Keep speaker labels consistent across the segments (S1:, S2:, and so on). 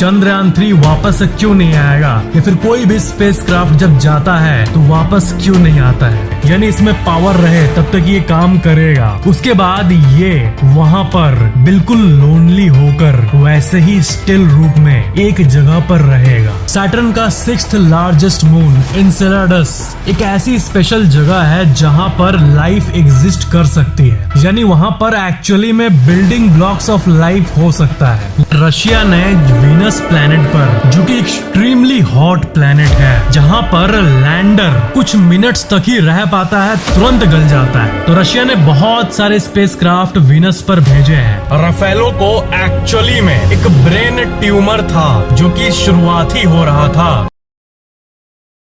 S1: चंद्रयान 3 वापस क्यों नहीं आएगा, या फिर कोई भी स्पेसक्राफ्ट जब जाता है तो वापस क्यों नहीं आता है। यानी इसमें पावर रहे तब तक ये काम करेगा। उसके बाद ये वहाँ पर बिल्कुल लोनली होकर वैसे ही स्टिल रूप में एक जगह पर रहेगा। सैटर्न का 6th लार्जेस्ट मून एनसेलेडस एक ऐसी स्पेशल जगह है जहाँ पर लाइफ एग्जिस्ट कर सकती है। यानी वहाँ पर एक्चुअली में बिल्डिंग ब्लॉक्स ऑफ लाइफ हो सकता है। रशिया ने वीनस प्लैनेट पर, जो कि एक्सट्रीमली हॉट प्लैनेट है, जहाँ पर लैंडर कुछ मिनट्स तक ही रह पाता है, तुरंत गल जाता है। तो रशिया ने बहुत सारे स्पेसक्राफ्ट वीनस पर भेजे हैं। राफेलो को एक्चुअली में एक ब्रेन ट्यूमर था जो कि शुरुआती हो रहा था।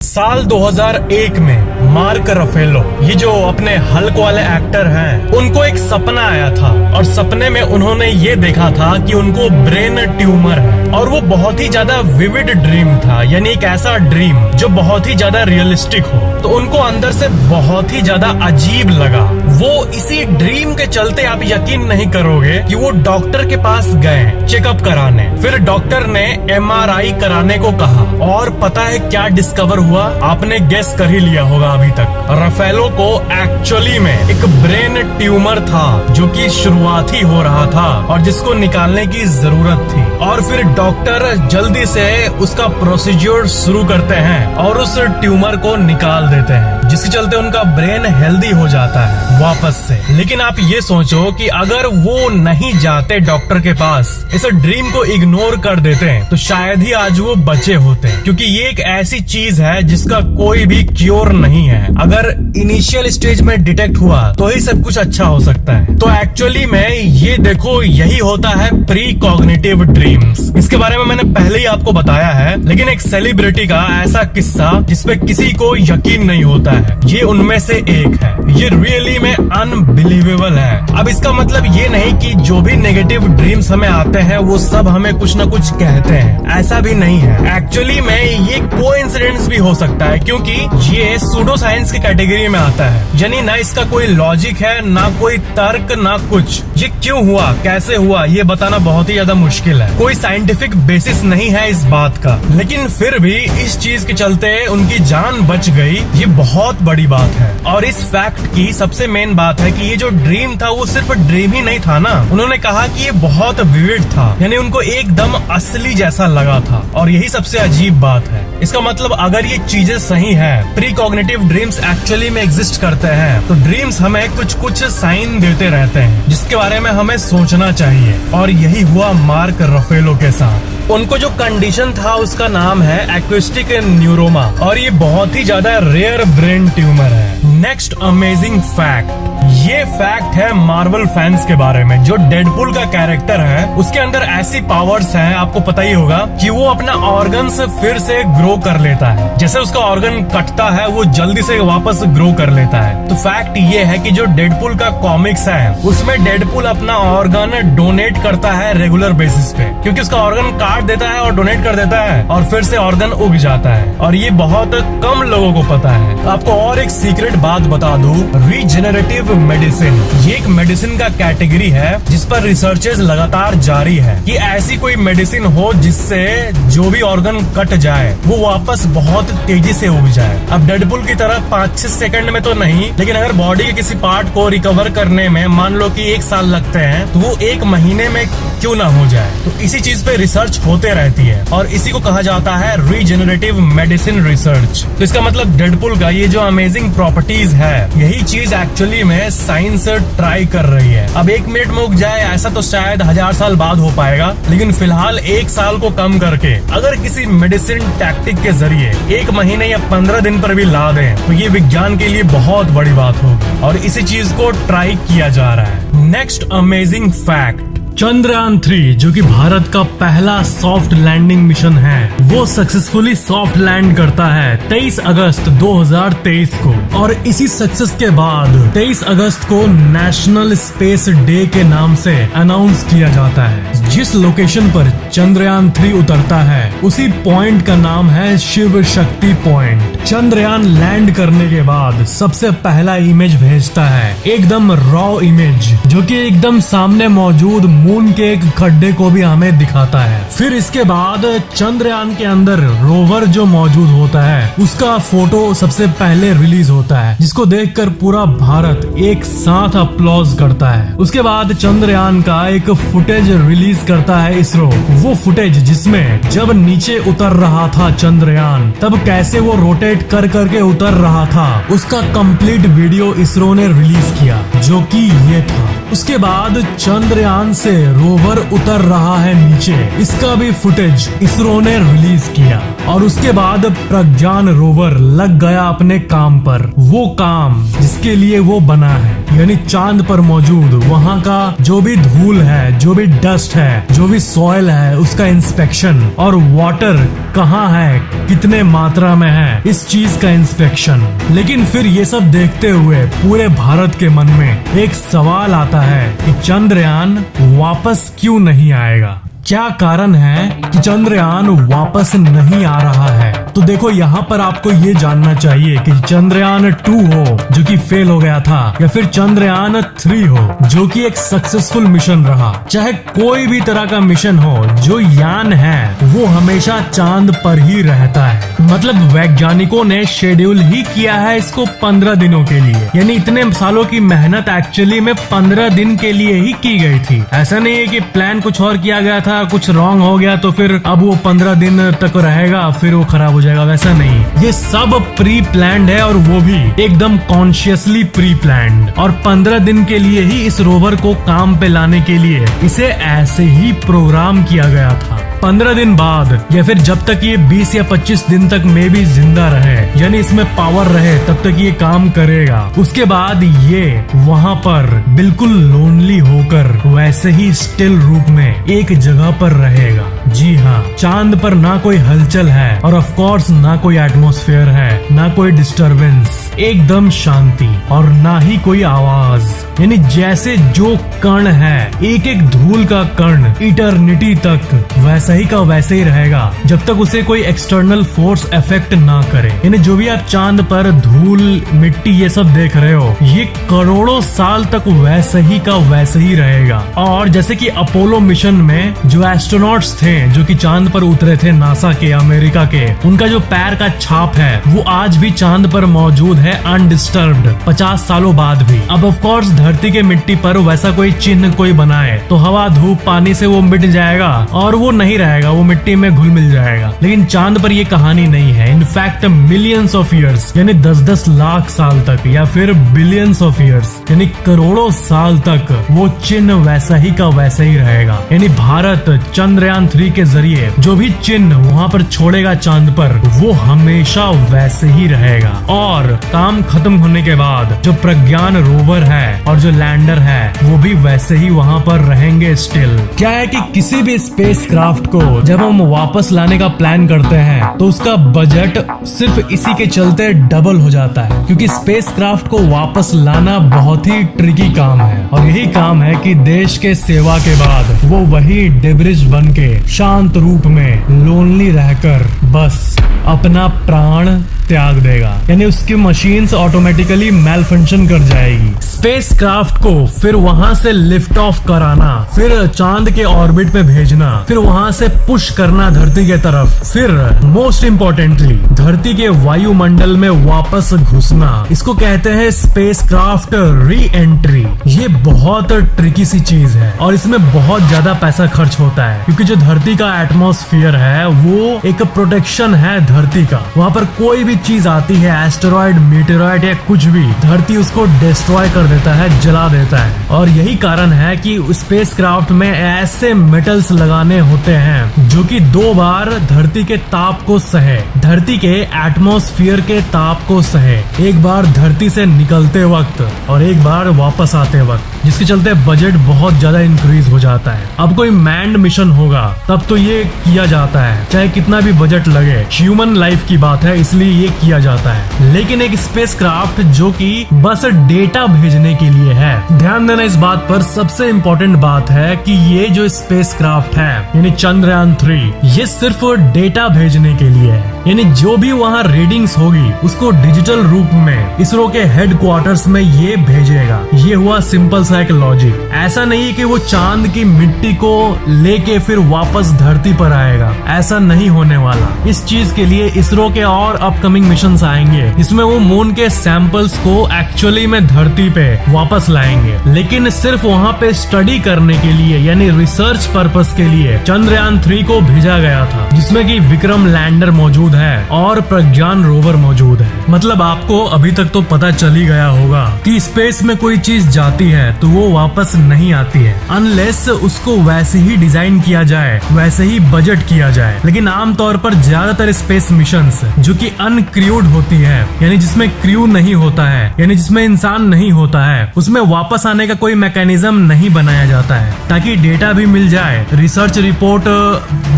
S1: साल 2001 में मार्क राफेलो, ये जो अपने हल्क वाले एक्टर हैं, उनको एक सपना आया था और सपने में उन्होंने ये देखा था कि उनको ब्रेन ट्यूमर है। और वो बहुत ही ज्यादा विविड ड्रीम था, यानी एक ऐसा ड्रीम जो बहुत ही ज्यादा रियलिस्टिक हो। तो उनको अंदर से बहुत ही ज्यादा अजीब लगा। वो इसी ड्रीम के चलते, आप यकीन नहीं करोगे कि वो डॉक्टर के पास गए चेकअप कराने। फिर डॉक्टर ने MRI कराने को कहा और पता है क्या डिस्कवर हुआ? आपने गेस कर ही लिया होगा अभी तक। राफेलो को एक्चुअली में एक ब्रेन ट्यूमर था जो कि शुरुआती हो रहा था और जिसको निकालने की जरूरत थी। और फिर डॉक्टर जल्दी से उसका प्रोसीजर शुरू करते हैं और उस ट्यूमर को निकाल देते हैं, जिसके चलते उनका ब्रेन हेल्दी हो जाता है वापस से। लेकिन आप ये सोचो कि अगर वो नहीं जाते डॉक्टर के पास, इस ड्रीम को इग्नोर कर देते, तो शायद ही आज वो बचे होते। क्योंकि ये एक ऐसी चीज है जिसका कोई भी क्योर नहीं है। अगर इनिशियल स्टेज में डिटेक्ट हुआ तो ही सब कुछ अच्छा हो सकता है। तो एक्चुअली में ये देखो, यही होता है प्री कॉग्निटिव ड्रीम्स। इसके बारे में मैंने पहले ही आपको बताया है, लेकिन एक सेलिब्रिटी का ऐसा किस्सा जिसपे किसी को यकीन नहीं होता है, ये उनमें से एक है। ये रियली में अनबिलीवेबल है। अब इसका मतलब ये नहीं कि जो भी नेगेटिव ड्रीम्स हमें आते हैं वो सब हमें कुछ न कुछ कहते हैं, ऐसा भी नहीं है। एक्चुअली में ये कोइंसिडेंस भी हो सकता है, क्योंकि ये सूडो साइंस की कैटेगरी में आता है। यानी ना इसका कोई लॉजिक है, ना कोई तर्क, ना कुछ। ये क्यों हुआ, कैसे हुआ, ये बताना बहुत ही ज्यादा मुश्किल है। कोई साइंटिफिक बेसिस नहीं है इस बात का। लेकिन फिर भी इस चीज के चलते उनकी जान बच गई, ये बहुत बड़ी बात है। और इस फैक्ट की सबसे मेन बात है कि ये जो ड्रीम था वो सिर्फ ड्रीम ही नहीं था ना। उन्होंने कहा कि ये बहुत विविड था, यानी उनको एकदम असली जैसा लगा था। और यही सबसे अजीब बात है। इसका मतलब अगर ये चीजें सही है, प्री कॉग्निटिव ड्रीम्स एक्चुअली में एग्जिस्ट करते हैं, तो ड्रीम्स हमें कुछ कुछ साइन देते रहते हैं जिसके बारे में हमें सोचना चाहिए। और यही हुआ मार्क राफेलो के साथ। उनको जो कंडीशन था उसका नाम है एक्विस्टिक न्यूरोमा और ये बहुत ही ज्यादा रेयर ब्रेन ट्यूमर है। नेक्स्ट अमेजिंग फैक्ट, ये फैक्ट है मार्वल फैंस के बारे में। जो डेडपुल का कैरेक्टर है उसके अंदर ऐसी पावर्स हैं, आपको पता ही होगा, कि वो अपना ऑर्गन्स फिर से ग्रो कर लेता है। जैसे उसका ऑर्गन कटता है वो जल्दी से वापस ग्रो कर लेता है। तो फैक्ट ये है कि जो डेडपुल का कॉमिक्स है उसमें डेडपुल अपना ऑर्गन डोनेट करता है रेगुलर बेसिस पे, क्योंकि उसका ऑर्गन काट देता है और डोनेट कर देता है और फिर से ऑर्गन उग जाता है। और ये बहुत कम लोगों को पता है। आपको और एक सीक्रेट बात बता दूं, रीजेनरेटिव मेडिसिन, ये एक मेडिसिन का कैटेगरी है जिस पर रिसर्चेस लगातार जारी है कि ऐसी कोई मेडिसिन हो जिससे जो भी ऑर्गन कट जाए वो वापस बहुत तेजी से उग जाए। अब डेडपुल की तरह 5-6 सेकंड में तो नहीं, लेकिन अगर बॉडी के किसी पार्ट को रिकवर करने में मान लो कि 1 साल लगते हैं, तो वो 1 महीने में क्यों ना हो जाए। तो इसी चीज पे रिसर्च होते रहती है और इसी को कहा जाता है रीजेनरेटिव मेडिसिन रिसर्च। तो इसका मतलब डेडपुल का ये जो अमेजिंग प्रॉपर्टीज है, यही चीज एक्चुअली में साइंस ट्राई कर रही है। अब 1 मिनट में उग जाए ऐसा तो शायद 1000 साल बाद हो पाएगा, लेकिन फिलहाल 1 साल को कम करके अगर किसी मेडिसिन टैक्टिक के जरिए 1 महीने या 15 दिन पर भी ला दें, तो ये विज्ञान के लिए बहुत बड़ी बात होगी और इसी चीज को ट्राई किया जा रहा है। नेक्स्ट अमेजिंग फैक्ट, चंद्रयान 3 जो कि भारत का पहला सॉफ्ट लैंडिंग मिशन है, वो सक्सेसफुली सॉफ्ट लैंड करता है 23 अगस्त 2023 को। और इसी सक्सेस के बाद 23 अगस्त को नेशनल स्पेस डे के नाम से अनाउंस किया जाता है। जिस लोकेशन पर चंद्रयान 3 उतरता है उसी पॉइंट का नाम है शिव शक्ति पॉइंट। चंद्रयान लैंड करने के बाद सबसे पहला इमेज भेजता है, एकदम रॉ इमेज, जो कि एकदम सामने मौजूद मून के एक खड्डे को भी हमें दिखाता है। फिर इसके बाद चंद्रयान के अंदर रोवर जो मौजूद होता है उसका फोटो सबसे पहले रिलीज होता है, जिसको देखकर पूरा भारत एक साथ अप्लॉज करता है। उसके बाद चंद्रयान का एक फुटेज रिलीज करता है इसरो, वो फुटेज जिसमें जब नीचे उतर रहा था चंद्रयान तब कैसे वो रोटेट कर करके उतर रहा था, उसका कंप्लीट वीडियो इसरो ने रिलीज किया, जो कि ये था। उसके बाद चंद्रयान से रोवर उतर रहा है नीचे, इसका भी फुटेज इसरो ने रिलीज किया। और उसके बाद प्रज्ञान रोवर लग गया अपने काम पर, वो काम जिसके लिए वो बना है, यानी चांद पर मौजूद वहाँ का जो भी धूल है, जो भी डस्ट है, जो भी सॉइल है, उसका इंस्पेक्शन, और वाटर कहाँ है, कितने मात्रा में है, इस चीज का इंस्पेक्शन। लेकिन फिर ये सब देखते हुए पूरे भारत के मन में एक सवाल आता है कि चंद्रयान वापस क्यों नहीं आएगा? क्या कारण है कि चंद्रयान वापस नहीं आ रहा है? तो देखो, यहाँ पर आपको ये जानना चाहिए कि चंद्रयान 2 हो जो कि फेल हो गया था, या फिर चंद्रयान 3 हो जो कि एक सक्सेसफुल मिशन रहा। चाहे कोई भी तरह का मिशन हो, जो यान है वो हमेशा चांद पर ही रहता है। मतलब वैज्ञानिकों ने शेड्यूल ही किया है इसको 15 दिनों के लिए, यानी इतने सालों की मेहनत एक्चुअली में 15 दिन के लिए ही की गई थी। ऐसा नहीं है कि प्लान कुछ और किया गया था, कुछ रॉन्ग हो गया तो फिर अब वो 15 दिन तक रहेगा फिर वो खराब हो जाएगा, वैसा नहीं। ये सब प्री प्लान्ड है, और वो भी एकदम कॉन्शियसली प्री प्लान्ड। और 15 दिन के लिए ही इस रोवर को काम पे लाने के लिए इसे ऐसे ही प्रोग्राम किया गया था। 15 दिन बाद या फिर जब तक ये 20 या 25 दिन तक मे भी जिंदा रहे, यानी इसमें पावर रहे, तब तक ये काम करेगा। उसके बाद ये वहाँ पर बिल्कुल लोनली होकर वैसे ही स्टिल रूप में एक जगह पर रहेगा। जी हाँ, चांद पर ना कोई हलचल है, और ऑफ कोर्स ना कोई एटमॉस्फेयर है, ना कोई डिस्टरबेंस, एकदम शांति, और ना ही कोई आवाज। यानी जैसे जो कण है, एक एक धूल का कण इटर्निटी तक वैसा ही का वैसे ही रहेगा, जब तक उसे कोई एक्सटर्नल फोर्स इफेक्ट ना करे। यानी जो भी आप चांद पर धूल, मिट्टी ये सब देख रहे हो, ये करोड़ों साल तक वैसे ही का वैसे ही रहेगा। और जैसे कि अपोलो मिशन में जो एस्ट्रोनॉट्स थे जो कि चांद पर उतरे थे, नासा के, अमेरिका के, उनका जो पैर का छाप है वो आज भी चांद पर मौजूद है अनडिस्टर्ब्ड, 50 सालों बाद भी। अब ऑफ कोर्स धरती के मिट्टी पर वैसा कोई चिन्ह कोई बनाए तो हवा, धूप, पानी से वो मिट जाएगा और वो नहीं रहेगा, वो मिट्टी में घुल मिल जाएगा। लेकिन चांद पर ये कहानी नहीं है। इनफैक्ट मिलियंस ऑफ ईयर्स, यानी 10-10 लाख साल तक, या फिर बिलियंस ऑफ ईयर्स, यानी करोड़ों साल तक वो चिन्ह वैसा ही का वैसा ही रहेगा। यानी भारत चंद्रयान 3 के जरिए जो भी चिन्ह वहाँ पर छोड़ेगा चांद पर, वो हमेशा वैसे ही रहेगा। और काम खत्म होने के बाद जो प्रज्ञान रोवर है और जो लैंडर है वो भी वैसे ही वहाँ पर रहेंगे स्टिल। क्या है कि किसी भी स्पेस क्राफ्ट को जब हम वापस लाने का प्लान करते हैं तो उसका बजट सिर्फ इसी के चलते डबल हो जाता है, क्योंकि स्पेस क्राफ्ट को वापस लाना बहुत ही ट्रिकी काम है। और यही काम है कि देश के सेवा के बाद वो वही डेब्रिज बन के शांत रूप में लोनली रहकर बस अपना प्राण त्याग देगा, यानी उसकी मशीन्स ऑटोमेटिकली मेल फंक्शन कर जाएगी। स्पेस क्राफ्ट को फिर वहां से लिफ्ट ऑफ कराना, फिर चांद के ऑर्बिट पे भेजना, फिर वहां से पुश करना धरती के तरफ, फिर मोस्ट इम्पोर्टेंटली धरती के वायुमंडल में वापस घुसना, इसको कहते हैं स्पेस क्राफ्ट री एंट्री। ये बहुत ट्रिकी सी चीज है और इसमें बहुत ज्यादा पैसा खर्च होता है, क्योंकि जो धरती का एटमॉस्फेयर है वो एक प्रोटेक्शन है धरती का। वहाँ पर कोई भी चीज आती है, एस्टेरॉइड, मीटेरॉइड या कुछ भी, धरती उसको डिस्ट्रॉय कर देता है, जला देता है। और यही कारण है कि स्पेस क्राफ्ट में ऐसे मेटल्स लगाने होते हैं जो कि 2 बार धरती के ताप को सहे, धरती के एटमॉस्फेयर के ताप को सहे, एक बार धरती से निकलते वक्त और एक बार वापस आते वक्त, जिसके चलते बजट बहुत ज्यादा इंक्रीज हो जाता है। अब कोई मैन्ड मिशन होगा तब तो ये किया जाता है, चाहे कितना भी बजट लगे, ह्यूमन लाइफ की बात है इसलिए ये किया जाता है। लेकिन एक स्पेस क्राफ्ट जो कि बस डेटा भेजने के लिए है, ध्यान देना इस बात पर, सबसे इम्पोर्टेंट बात है कि ये जो स्पेस क्राफ्ट है यानी चंद्रयान 3, ये सिर्फ डेटा भेजने के लिए है। यानी जो भी वहाँ रीडिंग्स होगी उसको डिजिटल रूप में इसरो के हेडक्वार्टर्स में ये भेजेगा। ये हुआ सिंपल सा एक लॉजिक। ऐसा नहीं है कि वो चांद की मिट्टी को लेके फिर वापस धरती पर आएगा, ऐसा नहीं होने वाला। इस चीज के लिए इसरो के और अपकमिंग मिशंस आएंगे, इसमें वो मून के सैंपल्स को एक्चुअली में धरती पे वापस लाएंगे, लेकिन सिर्फ वहाँ पे स्टडी करने के लिए यानी रिसर्च पर्पस के लिए चंद्रयान 3 को भेजा गया था, जिसमें कि विक्रम लैंडर मौजूद है और प्रज्ञान रोवर मौजूद है। मतलब आपको अभी तक तो पता चल ही गया होगा कि स्पेस में कोई चीज जाती है तो वो वापस नहीं आती है अनलेस उसको वैसे ही डिजाइन किया जाए, वैसे ही बजट किया जाए। लेकिन आमतौर पर ज्यादातर स्पेस मिशंस जो कि अनक्रूड होती है, यानी जिसमें क्रू नहीं होता है, यानी जिसमें इंसान नहीं होता है, उसमें वापस आने का कोई मैकेनिज्म नहीं बनाया जाता है ताकि डेटा भी मिल जाए, रिसर्च रिपोर्ट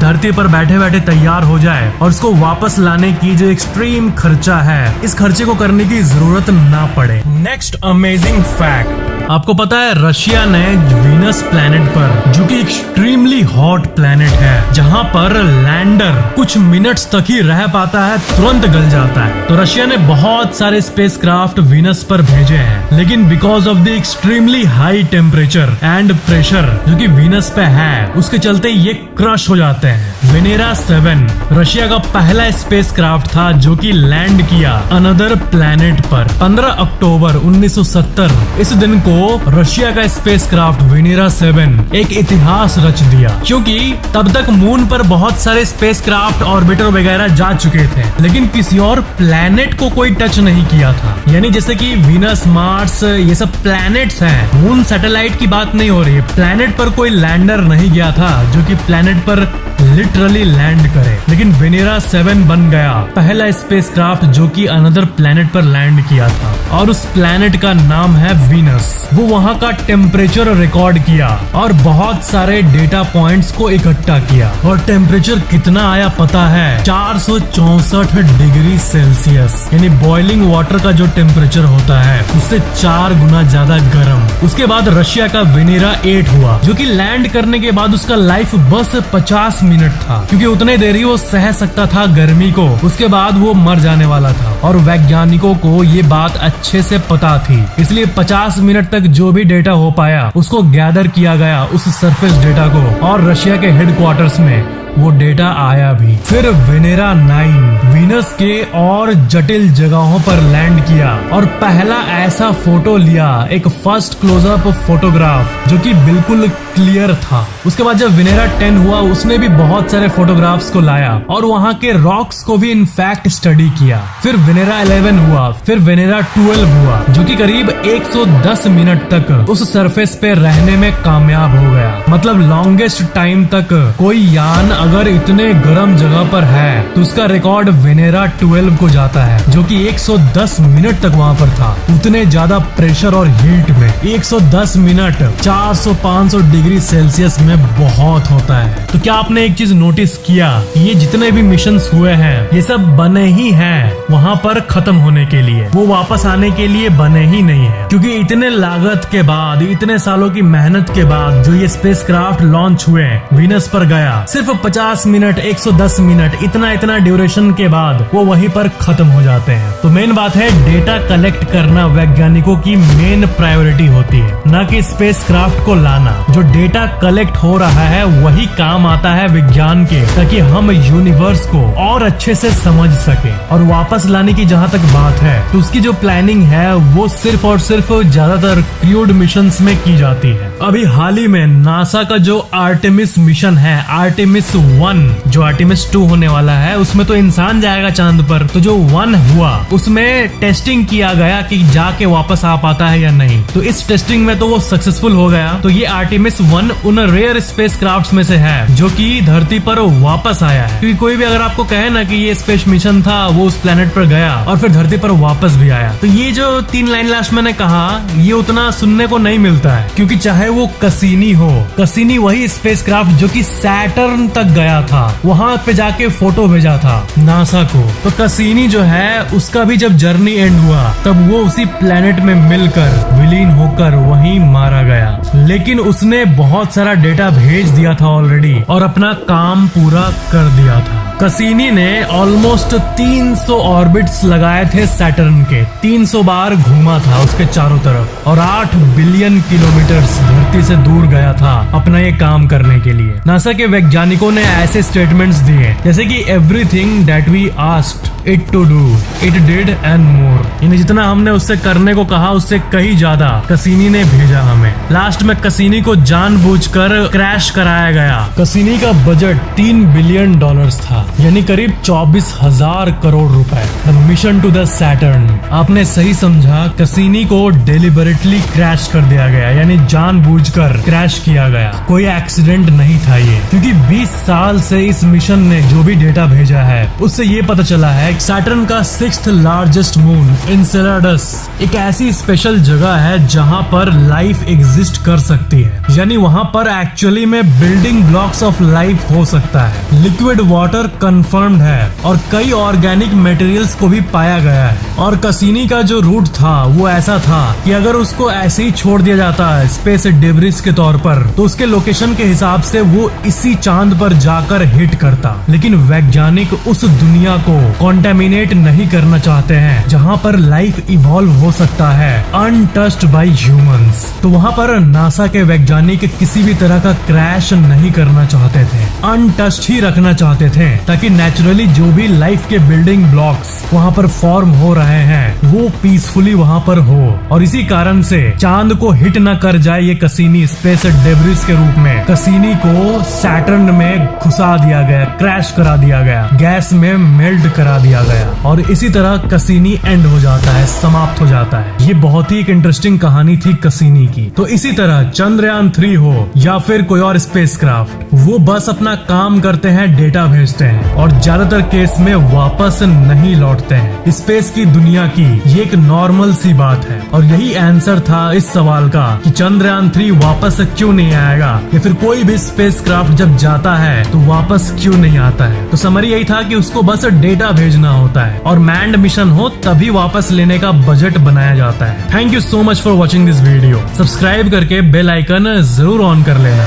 S1: धरती पर बैठे बैठे तैयार हो जाए और उसको वापस लाने की जो एक्सट्रीम खर्चा है, इस खर्चे को करने की जरूरत ना पड़े। नेक्स्ट अमेजिंग फैक्ट, आपको पता है रशिया ने वीनस प्लैनेट पर, जो कि एक्सट्रीमली हॉट प्लैनेट है, जहां पर लैंडर कुछ मिनट्स तक ही रह पाता है, तुरंत गल जाता है, तो रशिया ने बहुत सारे स्पेसक्राफ्ट वीनस पर भेजे हैं। लेकिन because of the extremely high temperature and pressure जो कि वीनस पे है, उसके चलते ये क्रश हो जाते हैं। वेनेरा 7 रशिया का पहला स्पेसक्राफ्ट था जो कि लैंड किया अनदर प्लैनेट पर 15 अक्टूबर 1970। इस दिन को रशिया का स्पेसक्राफ्ट वेनेरा 7 एक इतिहास रच दिया, क्योंकि तब तक मून पर बहुत सारे स्पेसक्राफ्ट ऑर्बिटर वगैरह जा चुके थे, लेकिन किसी और प्लैनेट को कोई टच नहीं किया था। यानी जैसे कि वीनस, मार्स, ये सब प्लैनेट्स हैं, मून सैटेलाइट की बात नहीं हो रही है। प्लैनेट पर कोई लैंडर नहीं गया था जो कि प्लैनेट पर लिटरली लैंड करे, लेकिन वेनेरा 7 बन गया पहला स्पेसक्राफ्ट जो कि अनदर प्लैनेट पर लैंड किया था, और उस प्लैनेट का नाम है वीनस। वो वहाँ का टेम्परेचर रिकॉर्ड किया और बहुत सारे डेटा पॉइंट्स को इकट्ठा किया, और टेम्परेचर कितना आया पता है? 464 डिग्री सेल्सियस, यानी बॉइलिंग वाटर का जो टेम्परेचर होता है उससे 4 गुना ज्यादा गर्म। उसके बाद रशिया का वेनेरा 8 हुआ, जो कि लैंड करने के बाद उसका लाइफ बस 50 मिनट था, क्योंकि उतने देर ही वो सह सकता था गर्मी को, उसके बाद वो मर जाने वाला था। और वैज्ञानिकों को ये बात अच्छे से पता थी, इसलिए 50 मिनट तक जो भी डेटा हो पाया उसको गैदर किया गया, उस सरफेस डेटा को, और रशिया के हेडक्वार्टर्स में वो डेटा आया भी। फिर वेनेरा 9 वीनस के और जटिल जगहों पर लैंड किया और पहला ऐसा फोटो लिया, एक फर्स्ट क्लोजअप फोटोग्राफ जो कि बिल्कुल क्लियर था। उसके बाद जब वेनेरा 10 हुआ, उसने भी बहुत सारे फोटोग्राफ्स को लाया और वहाँ के रॉक्स को भी इनफैक्ट स्टडी किया। फिर वेनेरा 11 हुआ, फिर वेनेरा 12 हुआ, जो कि करीब 110 मिनट तक उस सरफेस पे रहने में कामयाब हो गया। मतलब लॉन्गेस्ट टाइम तक कोई यान अगर इतने गर्म जगह पर है तो उसका रिकॉर्ड वेनेरा 12 को जाता है, जो कि 110 मिनट तक वहाँ पर था, उतने ज्यादा प्रेशर और हीट में। 110 मिनट 400-500 डिग्री सेल्सियस में बहुत होता है। तो क्या आपने एक चीज नोटिस किया, ये जितने भी मिशंस हुए हैं ये सब बने ही हैं वहाँ पर खत्म होने के लिए, वो वापस आने के लिए बने ही नहीं है, क्योंकि इतने लागत के बाद, इतने सालों की मेहनत के बाद जो ये स्पेसक्राफ्ट लॉन्च हुए, वीनस पर गया, सिर्फ 50 मिनट 110 मिनट इतना ड्यूरेशन के बाद वो वहीं पर खत्म हो जाते हैं। तो मेन बात है, डेटा कलेक्ट करना वैज्ञानिकों की मेन प्रायोरिटी होती है, न कि स्पेसक्राफ्ट को लाना। जो डेटा कलेक्ट हो रहा है वही काम आता है विज्ञान के, ताकि हम यूनिवर्स को और अच्छे से समझ सके। और वापस लाने की जहाँ तक बात है तो उसकी जो प्लानिंग है वो सिर्फ और सिर्फ ज्यादातर क्रूड मिशंस में की जाती है। अभी हाल ही में नासा का जो आर्टेमिस मिशन है, आर्टेमिस 1, जो आर्टेमिस 2 होने वाला है, उसमें तो इंसान जाएगा चांद पर। तो जो 1 हुआ उसमें टेस्टिंग किया गया कि जाके वापस आ पाता है या नहीं, तो इस टेस्टिंग में तो वो सक्सेसफुल हो गया। तो ये आर्टेमिस 1 उन रेयर स्पेसक्राफ्ट्स में से है जो कि धरती पर वापस आया है। क्योंकि कोई भी अगर आपको कहे ना कि ये स्पेस मिशन था, वो उस प्लेनेट पर गया और फिर धरती पर वापस भी आया, तो ये जो 3 लाइन लास्ट मैंने कहा, ये उतना सुनने को नहीं मिलता है। क्योंकि चाहे वो कसीनी हो, कसीनी वही स्पेसक्राफ्ट जो कि सैटर्न तक गया था, वहां पे जाके फोटो भेजा था नासा को। तो कसीनी जो है उसका भी जब जर्नी एंड हुआ तब वो उसी प्लेनेट में मिलकर विलीन होकर वहीं मारा गया। लेकिन उसने बहुत सारा डेटा भेज दिया था ऑलरेडी और अपना काम पूरा कर दिया था। कसीनी ने ऑलमोस्ट 300 ऑर्बिट्स लगाए थे सैटर्न के, 300 बार घूमा था उसके चारों तरफ और 8 बिलियन किलोमीटर्स धरती से दूर गया था अपना ये काम करने के लिए। नासा के वैज्ञानिकों ने ऐसे स्टेटमेंट्स दिए जैसे कि everything that we asked it to do it did and more, यानी जितना हमने उससे करने को कहा उससे कहीं ज्यादा कसीनी ने भेजा हमें। लास्ट में कसीनी को जानबूझकर क्रैश कराया गया। कसीनी का बजट $3 बिलियन था, यानी करीब 24,000 करोड़ रुपए। The mission to the Saturn, आपने सही समझा, कसीनी को डेलिबरेटली क्रैश कर दिया गया, यानी जानबूझकर क्रैश किया गया। कोई एक्सीडेंट नहीं था ये, क्योंकि 20 साल से इस मिशन ने जो भी डेटा भेजा है उससे ये पता चला है सैटर्न का 6th लार्जेस्ट मून एनसेलेडस एक ऐसी स्पेशल जगह है जहां पर लाइफ एग्जिस्ट कर सकती है, यानी वहां पर एक्चुअली में बिल्डिंग ब्लॉक्स ऑफ लाइफ हो सकता है। लिक्विड वाटर कंफर्म्ड है और कई ऑर्गेनिक मटेरियल्स को भी पाया गया है। और कसीनी का जो रूट था वो ऐसा था कि अगर उसको ऐसे ही छोड़ दिया जाता है स्पेस डेब्रिस के तौर पर तो उसके लोकेशन के हिसाब से वो इसी चांद पर जाकर हिट करता। लेकिन वैज्ञानिक उस दुनिया को कॉन्टेमिनेट नहीं करना चाहते हैं जहां पर लाइफ इवॉल्व हो सकता है अनटच्ड बाय ह्यूमंस। तो वहां पर नासा के वैज्ञानिक किसी भी तरह का क्रैश नहीं करना चाहते थे, अनटच्ड ही रखना चाहते थे, ताकि नेचुरली जो भी लाइफ के बिल्डिंग ब्लॉक्स वहां पर फॉर्म हो रहे हैं वो पीसफुली वहां पर हो। और इसी कारण से चांद को हिट न कर जाए ये कसीनी स्पेस डेब्रिस के रूप में कसीनी को सैटर्न में घुसा दिया गया, क्रैश करा दिया गया, गैस में मेल्ट करा दिया गया और इसी तरह कसीनी एंड हो जाता है, समाप्त हो जाता है। ये बहुत ही एक इंटरेस्टिंग कहानी थी कसीनी की। तो इसी तरह चंद्रयान 3 हो या फिर कोई और स्पेसक्राफ्ट, वो बस अपना काम करते हैं, डेटा भेजते हैं और ज्यादातर केस में वापस नहीं लौटते हैं। स्पेस की दुनिया की ये एक नॉर्मल सी बात है और यही आंसर था इस सवाल का कि चंद्रयान 3 वापस क्यों नहीं आएगा या फिर कोई भी स्पेसक्राफ्ट जब जाता है तो वापस क्यों नहीं आता है। तो समरी यही था कि उसको बस डेटा भेजना होता है और मैंड मिशन हो तभी वापस लेने का बजट बनाया जाता है। Thank you so much for watching this video. Subscribe करके बेल आइकन जरूर ऑन कर लेना।